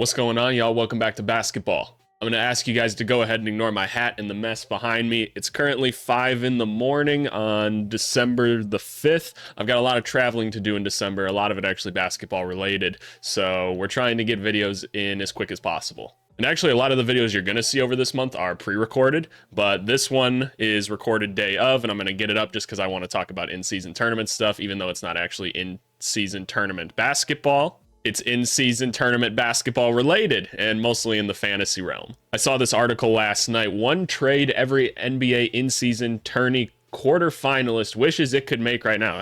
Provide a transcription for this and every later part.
What's going on, y'all? Welcome back to basketball. I'm going to ask you guys to go ahead and ignore my hat and the mess behind me. It's currently 5 in the morning on December the 5th. I've got a lot of traveling to do in December, a lot of it actually basketball related. So we're trying to get videos in as quick as possible. And actually, a lot of the videos you're going to see over this month are pre-recorded, but this one is recorded day of, and I'm going to get it up just because I want to talk about in-season tournament stuff, even though it's not actually in-season tournament basketball. It's in-season tournament basketball related, and mostly in the fantasy realm. I saw this article last night. One trade every NBA in-season tourney quarterfinalist wishes it could make right now.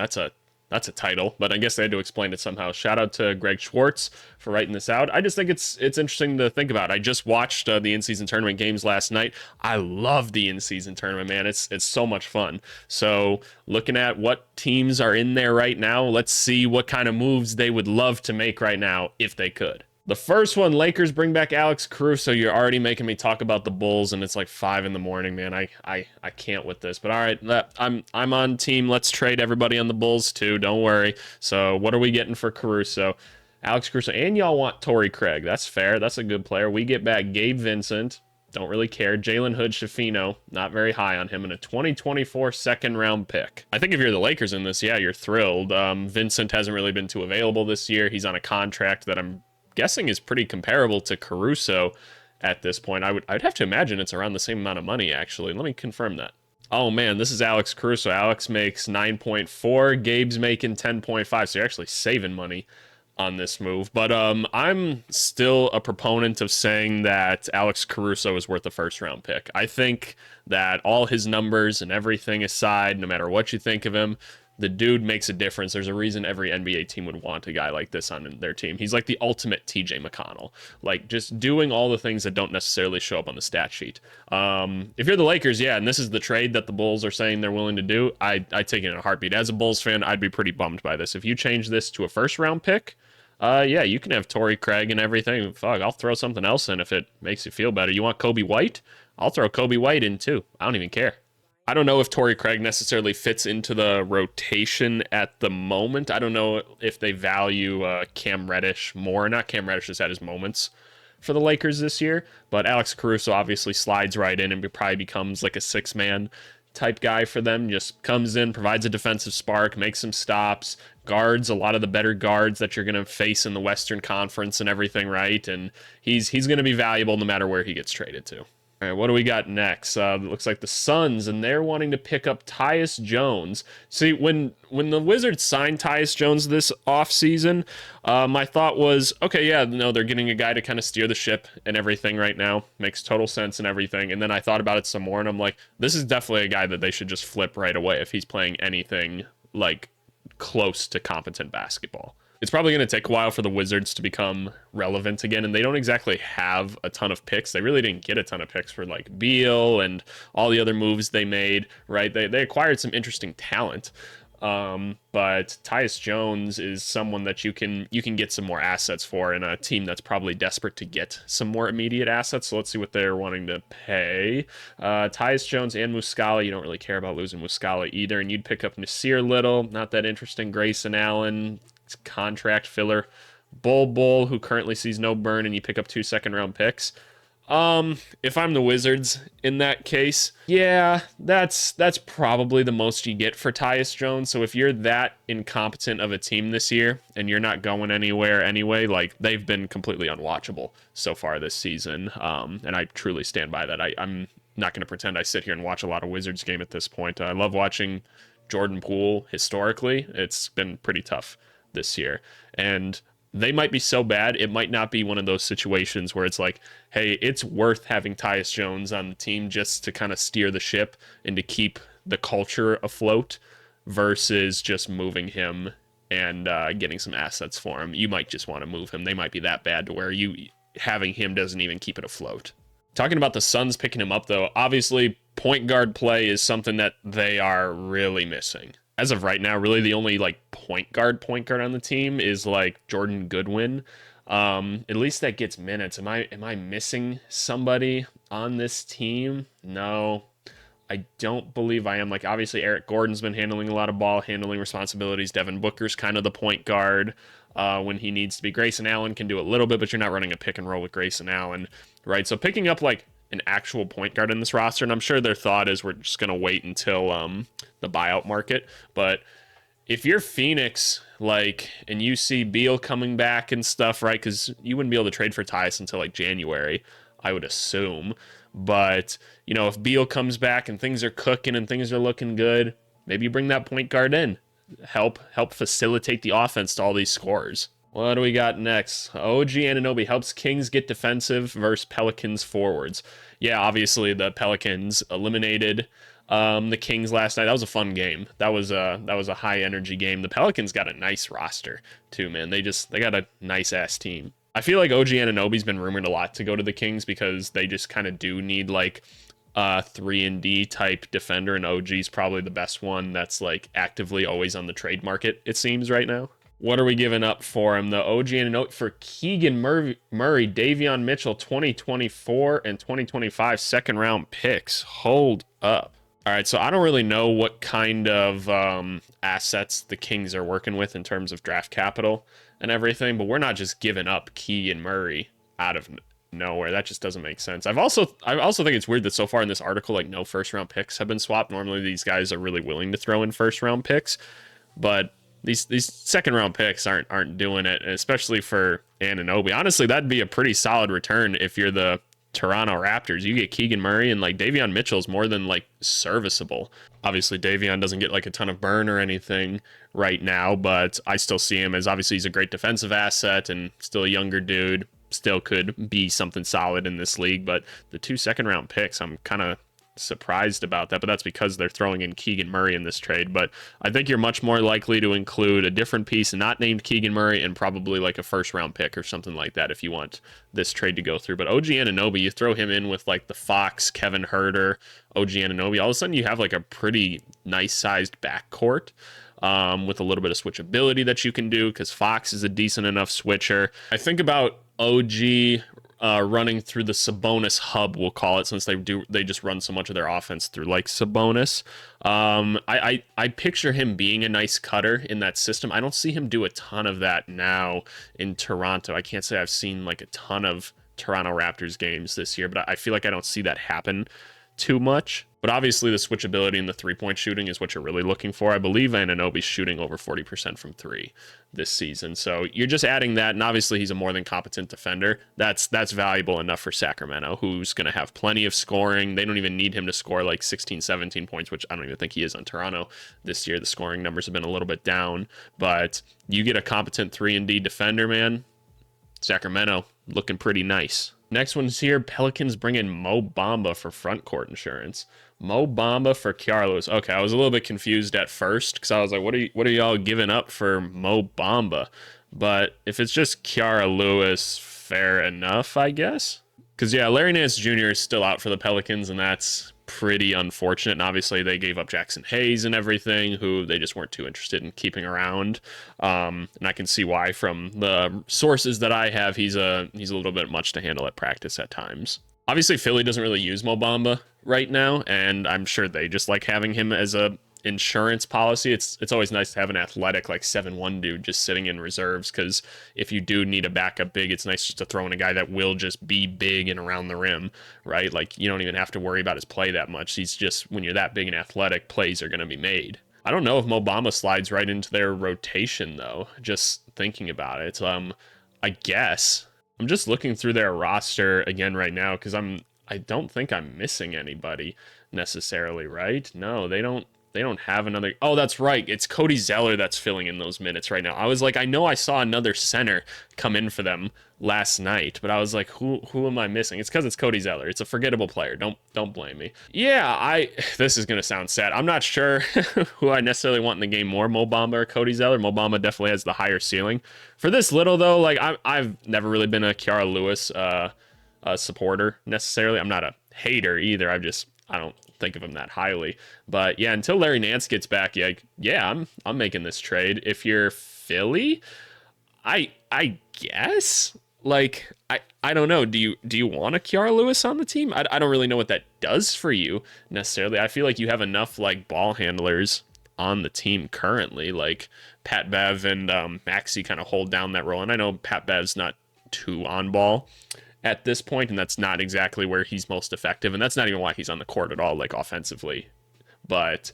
That's a title, but I guess they had to explain it somehow. Shout out to Greg Schwartz for writing this out. I just think it's interesting to think about. I just watched the in-season tournament games last night. I love the in-season tournament, man. It's so much fun. So looking at what teams are in there right now, let's see what kind of moves they would love to make right now if they could. The first one, Lakers bring back Alex Caruso. You're already making me talk about the Bulls, and it's like 5 in the morning, man. I can't with this. But all right, I'm on team. Let's trade everybody on the Bulls too. Don't worry. So what are we getting for Caruso? Alex Caruso, and y'all want Torrey Craig. That's fair. That's a good player. We get back Gabe Vincent. Don't really care. Jalen Hood-Schifino, not very high on him, and a 2024 second-round pick. I think if you're the Lakers in this, yeah, you're thrilled. Vincent hasn't really been too available this year. He's on a contract that I'm guessing is pretty comparable to Caruso at this point. I'd have to imagine it's around the same amount of money, actually. Let me confirm that. Oh man, this is Alex Caruso. Alex makes 9.4, Gabe's making 10.5, so you're actually saving money on this move. But I'm still a proponent of saying that Alex Caruso is worth a first round pick. I think that all his numbers and everything aside, no matter what you think of him, the dude makes a difference. There's a reason every NBA team would want a guy like this on their team. He's like the ultimate TJ McConnell, like just doing all the things that don't necessarily show up on the stat sheet. If you're the Lakers, yeah, and this is the trade that the Bulls are saying they're willing to do, I'd take it in a heartbeat. As a Bulls fan, I'd be pretty bummed by this. If you change this to a first round pick, yeah, you can have Torrey Craig and everything. Fuck, I'll throw something else in if it makes you feel better. You want Kobe White? I'll throw Kobe White in too. I don't even care. I don't know if Torrey Craig necessarily fits into the rotation at the moment. I don't know if they value Cam Reddish more. Not Cam Reddish has had his moments for the Lakers this year, but Alex Caruso obviously slides right in and probably becomes like a six-man type guy for them. Just comes in, provides a defensive spark, makes some stops, guards a lot of the better guards that you're going to face in the Western Conference and everything, right? And he's going to be valuable no matter where he gets traded to. All right, what do we got next? It looks like the Suns, and they're wanting to pick up Tyus Jones. See, when the Wizards signed Tyus Jones this offseason, my thought was, okay, yeah, no, they're getting a guy to kind of steer the ship and everything right now. Makes total sense and everything. And then I thought about it some more, and I'm like, this is definitely a guy that they should just flip right away if he's playing anything like close to competent basketball. It's probably going to take a while for the Wizards to become relevant again, and they don't exactly have a ton of picks. They really didn't get a ton of picks for like Beal and all the other moves they made, right? They acquired some interesting talent, but Tyus Jones is someone that you can get some more assets for in a team that's probably desperate to get some more immediate assets. So let's see what they're wanting to pay. Tyus Jones and Muscala, you don't really care about losing Muscala either, and you'd pick up Nasir Little, not that interesting. Grayson Allen, contract filler. Bull, who currently sees no burn, and you pick up 2 second-round picks. If I'm the Wizards in that case, yeah, that's probably the most you get for Tyus Jones. So if you're that incompetent of a team this year and you're not going anywhere anyway, like they've been completely unwatchable so far this season. And I truly stand by that. I'm not going to pretend I sit here and watch a lot of Wizards game at this point. I love watching Jordan Poole historically. It's been pretty tough this year, and they might be so bad it might not be one of those situations where it's like, hey, it's worth having Tyus Jones on the team just to kind of steer the ship and to keep the culture afloat versus just moving him and getting some assets for him. You might just want to move him. They might be that bad to where you having him doesn't even keep it afloat. Talking about the Suns picking him up, though, obviously point guard play is something that they are really missing. As of right now, really the only like point guard on the team is like Jordan Goodwin. At least that gets minutes. Am I missing somebody on this team? No, I don't believe I am. Like obviously Eric Gordon's been handling a lot of ball handling responsibilities. Devin Booker's kind of the point guard. when he needs to be. Grayson Allen can do a little bit, but you're not running a pick and roll with Grayson Allen, right? So picking up like an actual point guard in this roster, and I'm sure their thought is we're just going to wait until the buyout market. But if you're Phoenix, like, and you see Beal coming back and stuff, right? Because you wouldn't be able to trade for Tyus until like January, I would assume. But, you know, if Beal comes back and things are cooking and things are looking good, maybe you bring that point guard in. Help facilitate the offense to all these scorers. What do we got next? OG Anunoby helps Kings get defensive versus Pelicans forwards. Yeah, obviously the Pelicans eliminated the Kings last night. That was a fun game. That was a high energy game. The Pelicans got a nice roster too, man. They got a nice ass team. I feel like OG Anunoby's been rumored a lot to go to the Kings because they just kind of do need like 3-and-D type defender, and OG's probably the best one that's like actively always on the trade market, it seems, right now. What are we giving up for him? The OG Anunoby for Keegan Murray, Davion Mitchell, 2024 and 2025 second round picks. Hold up. All right, so I don't really know what kind of assets the Kings are working with in terms of draft capital and everything, but we're not just giving up Keegan Murray out of nowhere. That just doesn't make sense. I also think it's weird that so far in this article, like, no first round picks have been swapped. Normally these guys are really willing to throw in first round picks, but these second round picks aren't doing it, especially for Anunoby. Honestly, that'd be a pretty solid return if you're the Toronto Raptors. You get Keegan Murray, and like Davion Mitchell's more than like serviceable. Obviously Davion doesn't get like a ton of burn or anything right now, but I still see him as, obviously he's a great defensive asset and still a younger dude, still could be something solid in this league. But the 2 second round picks, I'm kind of surprised about that, but that's because they're throwing in Keegan Murray in this trade. But I think you're much more likely to include a different piece not named Keegan Murray and probably like a first round pick or something like that if you want this trade to go through. But OG Anunoby, you throw him in with like the Fox, Kevin Huerter, OG Anunoby, all of a sudden you have like a pretty nice sized backcourt with a little bit of switchability that you can do, because Fox is a decent enough switcher. I think about OG running through the Sabonis hub, we'll call it, since they just run so much of their offense through like Sabonis. I picture him being a nice cutter in that system. I don't see him do a ton of that now in Toronto. I can't say I've seen like a ton of Toronto Raptors games this year, but I feel like I don't see that happen too much. But obviously the switchability and the three-point shooting is what you're really looking for. I believe Anunoby's shooting over 40% from three this season. So you're just adding that, and obviously he's a more than competent defender. That's valuable enough for Sacramento, who's going to have plenty of scoring. They don't even need him to score like 16, 17 points, which I don't even think he is on Toronto this year. The scoring numbers have been a little bit down, but you get a competent 3-and-D defender, man. Sacramento looking pretty nice. Next one's here. Pelicans bring in Mo Bamba for front court insurance. Mo Bamba for Kira Lewis. Okay, I was a little bit confused at first because I was like, what are y'all giving up for Mo Bamba? But if it's just Kira Lewis, fair enough, I guess. Because, yeah, Larry Nance Jr. is still out for the Pelicans, and that's pretty unfortunate. And obviously they gave up Jackson Hayes and everything, who they just weren't too interested in keeping around. And I can see why from the sources that I have. He's a little bit much to handle at practice at times. Obviously, Philly doesn't really use Mo Bamba right now, and I'm sure they just like having him as a insurance policy. It's always nice to have an athletic like 7'1" dude just sitting in reserves, because if you do need a backup big, it's nice just to throw in a guy that will just be big and around the rim, right? Like, you don't even have to worry about his play that much. He's just, when you're that big and athletic, plays are going to be made. I don't know if Mo Bamba slides right into their rotation though, just thinking about it. I guess I'm just looking through their roster again right now, because I don't think I'm missing anybody necessarily, right? No, they don't have another. Oh, that's right. It's Cody Zeller that's filling in those minutes right now. I was like, I know I saw another center come in for them last night, but I was like, who am I missing? It's because it's Cody Zeller. It's a forgettable player. Don't blame me. Yeah, this is gonna sound sad. I'm not sure who I necessarily want in the game more, Mo Bamba or Cody Zeller. Mo Bamba definitely has the higher ceiling. For this little though, like I've never really been a Kira Lewis supporter necessarily. I'm not a hater either. I don't think of him that highly. But yeah, until Larry Nance gets back, yeah, I'm making this trade. If you're Philly, I guess, like, I don't know. Do you want a Kira Lewis on the team? I don't really know what that does for you necessarily. I feel like you have enough like ball handlers on the team currently. Like Pat Bev and Maxi kind of hold down that role. And I know Pat Bev's not too on ball at this point, and that's not exactly where he's most effective. And that's not even why he's on the court at all, like offensively. But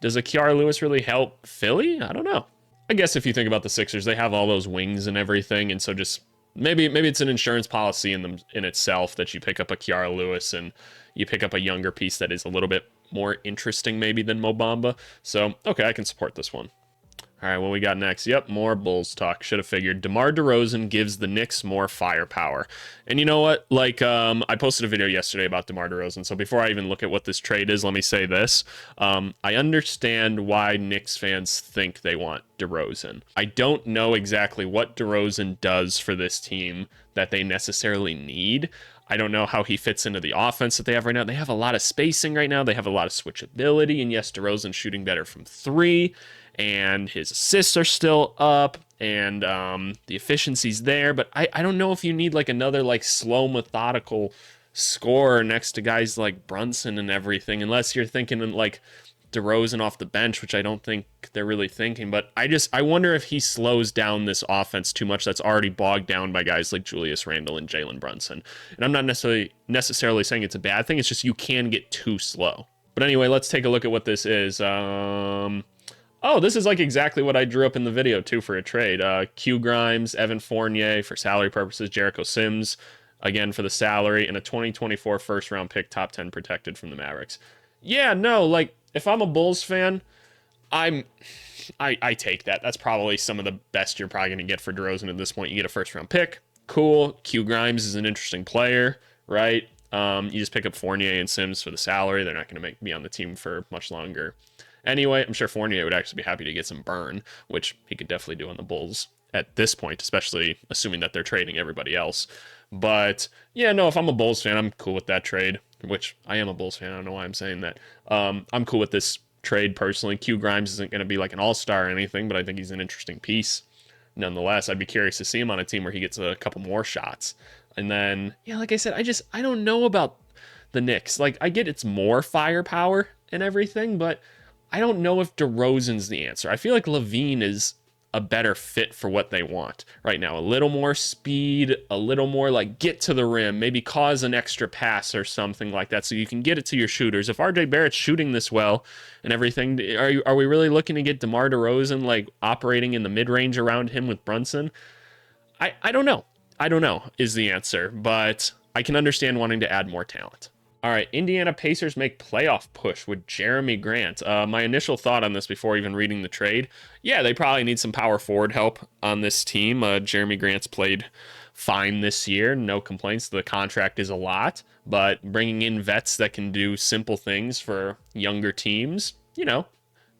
does a Kiara Lewis really help Philly? I don't know. I guess if you think about the Sixers, they have all those wings and everything, and so just maybe it's an insurance policy in itself that you pick up a Kiara Lewis and you pick up a younger piece that is a little bit more interesting maybe than Mo Bamba. So okay, I can support this one. All right, what we got next? Yep, more Bulls talk. Should have figured. DeMar DeRozan gives the Knicks more firepower. And you know what? Like, I posted a video yesterday about DeMar DeRozan. So before I even look at what this trade is, let me say this. I understand why Knicks fans think they want DeRozan. I don't know exactly what DeRozan does for this team that they necessarily need. I don't know how he fits into the offense that they have right now. They have a lot of spacing right now. They have a lot of switchability. And yes, DeRozan's shooting better from three. And his assists are still up, and the efficiency's there. But I don't know if you need like another like slow, methodical scorer next to guys like Brunson and everything, unless you're thinking like DeRozan off the bench, which I don't think they're really thinking. But I wonder if he slows down this offense too much that's already bogged down by guys like Julius Randle and Jalen Brunson. And I'm not necessarily saying it's a bad thing. It's just you can get too slow. But anyway, let's take a look at what this is. Oh, this is like exactly what I drew up in the video, too, for a trade. Q Grimes, Evan Fournier for salary purposes, Jericho Sims, again, for the salary, and a 2024 first-round pick, top 10 protected from the Mavericks. Yeah, no, like, if I'm a Bulls fan, I take that. That's probably some of the best you're probably going to get for DeRozan at this point. You get a first-round pick. Cool. Q Grimes is an interesting player, right? You just pick up Fournier and Sims for the salary. They're not going to be on the team for much longer. Anyway, I'm sure Fournier would actually be happy to get some burn, which he could definitely do on the Bulls at this point, especially assuming that they're trading everybody else. But yeah, no, if I'm a Bulls fan, I'm cool with that trade, which I am a Bulls fan. I don't know why I'm saying that. I'm cool with this trade personally. Q Grimes isn't going to be like an all-star or anything, but I think he's an interesting piece. Nonetheless, I'd be curious to see him on a team where he gets a couple more shots. And then, yeah, like I said, I don't know about the Knicks. Like, I get it's more firepower and everything, but I don't know if DeRozan's the answer. I feel like LaVine is a better fit for what they want right now. A little more speed, a little more like get to the rim, maybe cause an extra pass or something like that so you can get it to your shooters. If RJ Barrett's shooting this well and everything, are we really looking to get DeMar DeRozan like operating in the mid-range around him with Brunson? I don't know. I don't know is the answer, but I can understand wanting to add more talent. All right, Indiana Pacers make playoff push with Jeremy Grant. My initial thought on this before even reading the trade, yeah, they probably need some power forward help on this team. Jeremy Grant's played fine this year, no complaints. The contract is a lot, but bringing in vets that can do simple things for younger teams, you know,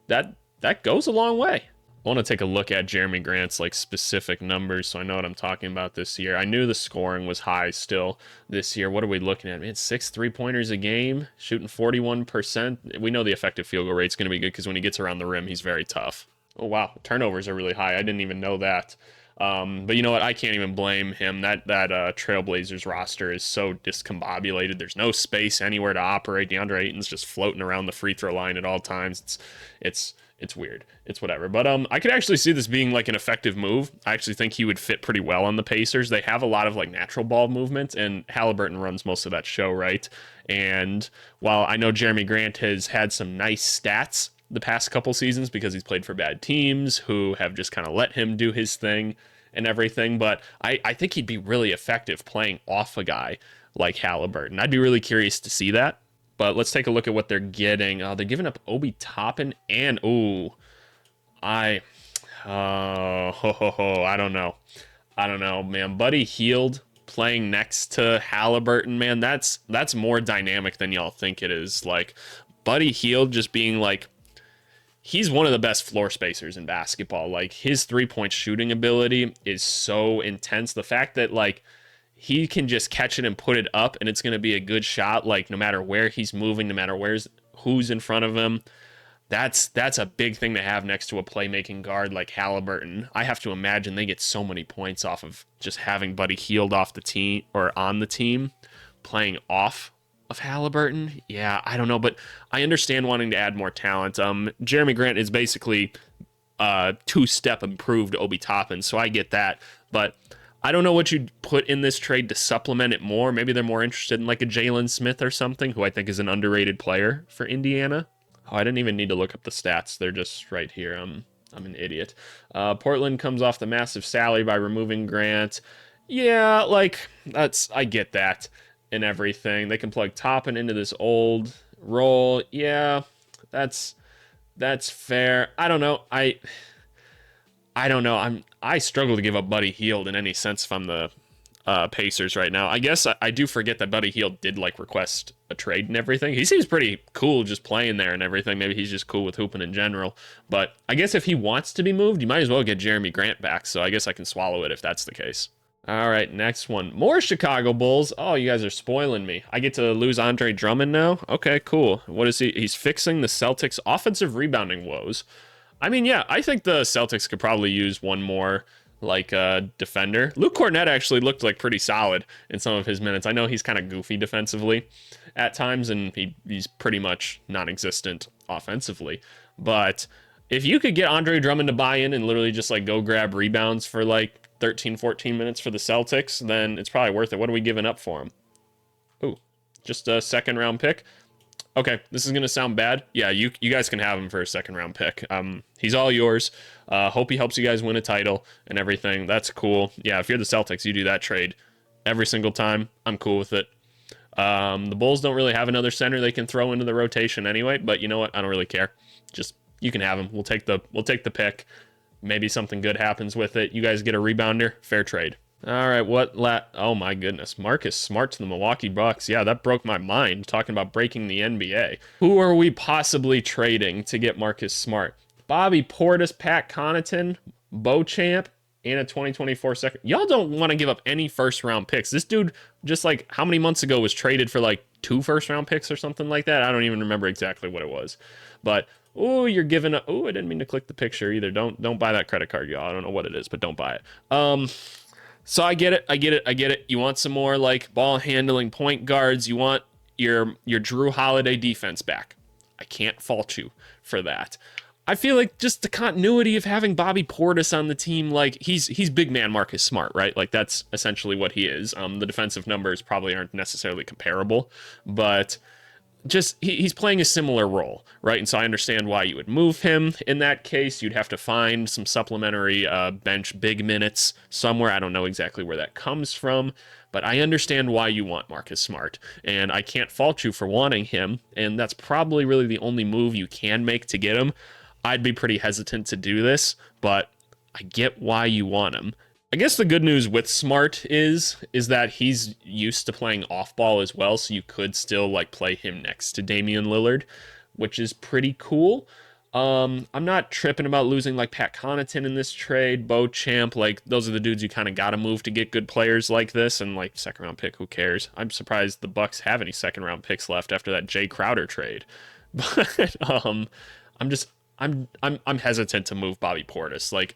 that goes a long way. I want to take a look at Jeremy Grant's like specific numbers so I know what I'm talking about this year. I knew the scoring was high still this year. What are we looking at? Man, 6 3-pointers a game, shooting 41%. We know the effective field goal rate's going to be good because when he gets around the rim, he's very tough. Oh, wow. Turnovers are really high. I didn't even know that. But you know what? I can't even blame him. That Trailblazers roster is so discombobulated. There's no space anywhere to operate. DeAndre Ayton's just floating around the free throw line at all times. It's weird. It's whatever. But I could actually see this being like an effective move. I actually think he would fit pretty well on the Pacers. They have a lot of like natural ball movement, and Halliburton runs most of that show, right? And while I know Jeremy Grant has had some nice stats the past couple seasons because he's played for bad teams who have just kind of let him do his thing and everything, but I think he'd be really effective playing off a guy like Halliburton. I'd be really curious to see that. But let's take a look at what they're getting. They're giving up Obi Toppin and I don't know, man. Buddy Hield playing next to Halliburton, man. That's more dynamic than y'all think it is. Like Buddy Hield just being like, he's one of the best floor spacers in basketball. Like his 3-point shooting ability is so intense. The fact that like he can just catch it and put it up and it's going to be a good shot, like no matter where he's moving, no matter who's in front of him. That's a big thing to have next to a playmaking guard like Halliburton. I have to imagine they get so many points off of just having Buddy Hield off the team or on the team playing off of Halliburton. Yeah, I don't know, but I understand wanting to add more talent. Jeremy Grant is basically two-step improved Obi Toppin, so I get that. But I don't know what you'd put in this trade to supplement it more. Maybe they're more interested in like a Jalen Smith or something, who I think is an underrated player for Indiana. Oh, I didn't even need to look up the stats. They're just right here. I'm an idiot. Portland comes off the massive salary by removing Grant. Yeah, like I get that and everything. They can plug Toppin into this old role. Yeah, that's fair. I don't know. I don't know. I struggle to give up Buddy Hield in any sense if I'm the Pacers right now. I guess I do forget that Buddy Hield did like request a trade and everything. He seems pretty cool just playing there and everything. Maybe he's just cool with hooping in general. But I guess if he wants to be moved, you might as well get Jeremy Grant back. So I guess I can swallow it if that's the case. All right, next one. More Chicago Bulls. Oh, you guys are spoiling me. I get to lose Andre Drummond now? Okay, cool. What is he? He's fixing the Celtics' offensive rebounding woes. I mean, yeah, I think the Celtics could probably use one more defender. Luke Cornett actually looked like pretty solid in some of his minutes. I know he's kind of goofy defensively at times, and he's pretty much non-existent offensively. But if you could get Andre Drummond to buy in and literally just like go grab rebounds for like 13, 14 minutes for the Celtics, then it's probably worth it. What are we giving up for him? Ooh, just a second round pick. Okay, this is going to sound bad. Yeah, you guys can have him for a second round pick. He's all yours. Hope he helps you guys win a title and everything. That's cool. Yeah, if you're the Celtics, you do that trade every single time. I'm cool with it. The Bulls don't really have another center they can throw into the rotation anyway, but you know what? I don't really care. Just, you can have him. We'll take the pick. Maybe something good happens with it. You guys get a rebounder. Fair trade. All right, oh my goodness. Marcus Smart to the Milwaukee Bucks. Yeah, that broke my mind, talking about breaking the NBA. Who are we possibly trading to get Marcus Smart? Bobby Portis, Pat Connaughton, Beauchamp, and a 2024 second. Y'all don't want to give up any first-round picks. This dude, just like how many months ago, was traded for like 2 first-round picks or something like that? I don't even remember exactly what it was. But oh, you're giving up. Oh, I didn't mean to click the picture either. Don't buy that credit card, y'all. I don't know what it is, but don't buy it. So I get it. You want some more like ball handling point guards. You want your Drew Holiday defense back. I can't fault you for that. I feel like just the continuity of having Bobby Portis on the team, like he's big man Marcus Smart, right? Like that's essentially what he is. The defensive numbers probably aren't necessarily comparable, but just he's playing a similar role, right? And so I understand why you would move him in that case. You'd have to find some supplementary bench big minutes somewhere. I don't know exactly where that comes from, but I understand why you want Marcus Smart, and I can't fault you for wanting him, and that's probably really the only move you can make to get him. I'd be pretty hesitant to do this, but I get why you want him. I guess the good news with Smart is that he's used to playing off ball as well, so you could still like play him next to Damian Lillard, which is pretty cool. I'm not tripping about losing like Pat Connaughton in this trade, Beauchamp, like those are the dudes you kind of got to move to get good players like this, and like second round pick, who cares? I'm surprised the Bucks have any second round picks left after that Jay Crowder trade. But I'm hesitant to move Bobby Portis. Like,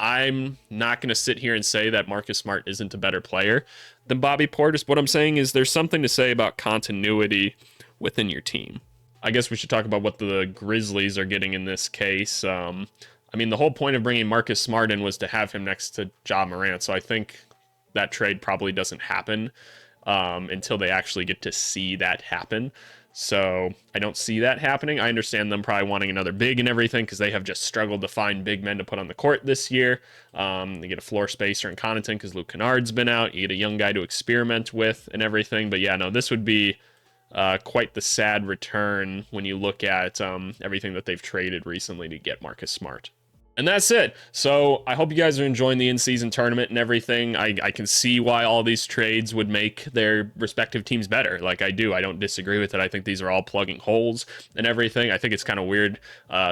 I'm not going to sit here and say that Marcus Smart isn't a better player than Bobby Portis. What I'm saying is there's something to say about continuity within your team. I guess we should talk about what the Grizzlies are getting in this case. I mean, the whole point of bringing Marcus Smart in was to have him next to Ja Morant, so I think that trade probably doesn't happen until they actually get to see that happen. So I don't see that happening. I understand them probably wanting another big and everything because they have just struggled to find big men to put on the court this year. They get a floor spacer in Connaughton because Luke Kennard's been out. You get a young guy to experiment with and everything. But yeah, no, this would be quite the sad return when you look at everything that they've traded recently to get Marcus Smart. And that's it. So I hope you guys are enjoying the in-season tournament and everything. I can see why all these trades would make their respective teams better. Like I do. I don't disagree with it. I think these are all plugging holes and everything. I think it's kind of weird.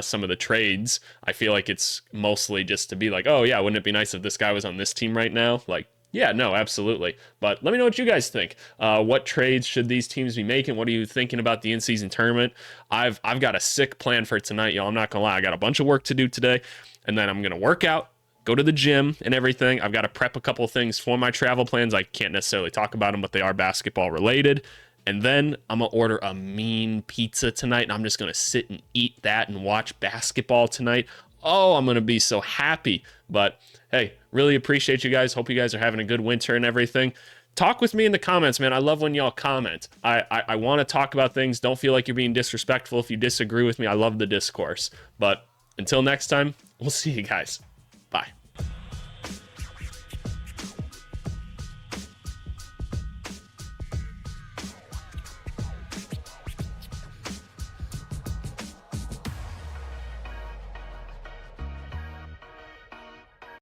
Some of the trades, I feel like it's mostly just to be like, oh yeah, wouldn't it be nice if this guy was on this team right now? Like, yeah, no, absolutely. But let me know what you guys think. What trades should these teams be making? What are you thinking about the in-season tournament? I've got a sick plan for tonight, y'all. I'm not gonna lie. I got a bunch of work to do today, and then I'm gonna work out, go to the gym and everything. I've got to prep a couple of things for my travel plans. I can't necessarily talk about them, but they are basketball related. And then I'm going to order a mean pizza tonight, and I'm just going to sit and eat that and watch basketball tonight. Oh, I'm going to be so happy. But hey, really appreciate you guys. Hope you guys are having a good winter and everything. Talk with me in the comments, man. I love when y'all comment. I want to talk about things. Don't feel like you're being disrespectful if you disagree with me. I love the discourse. But until next time, we'll see you guys.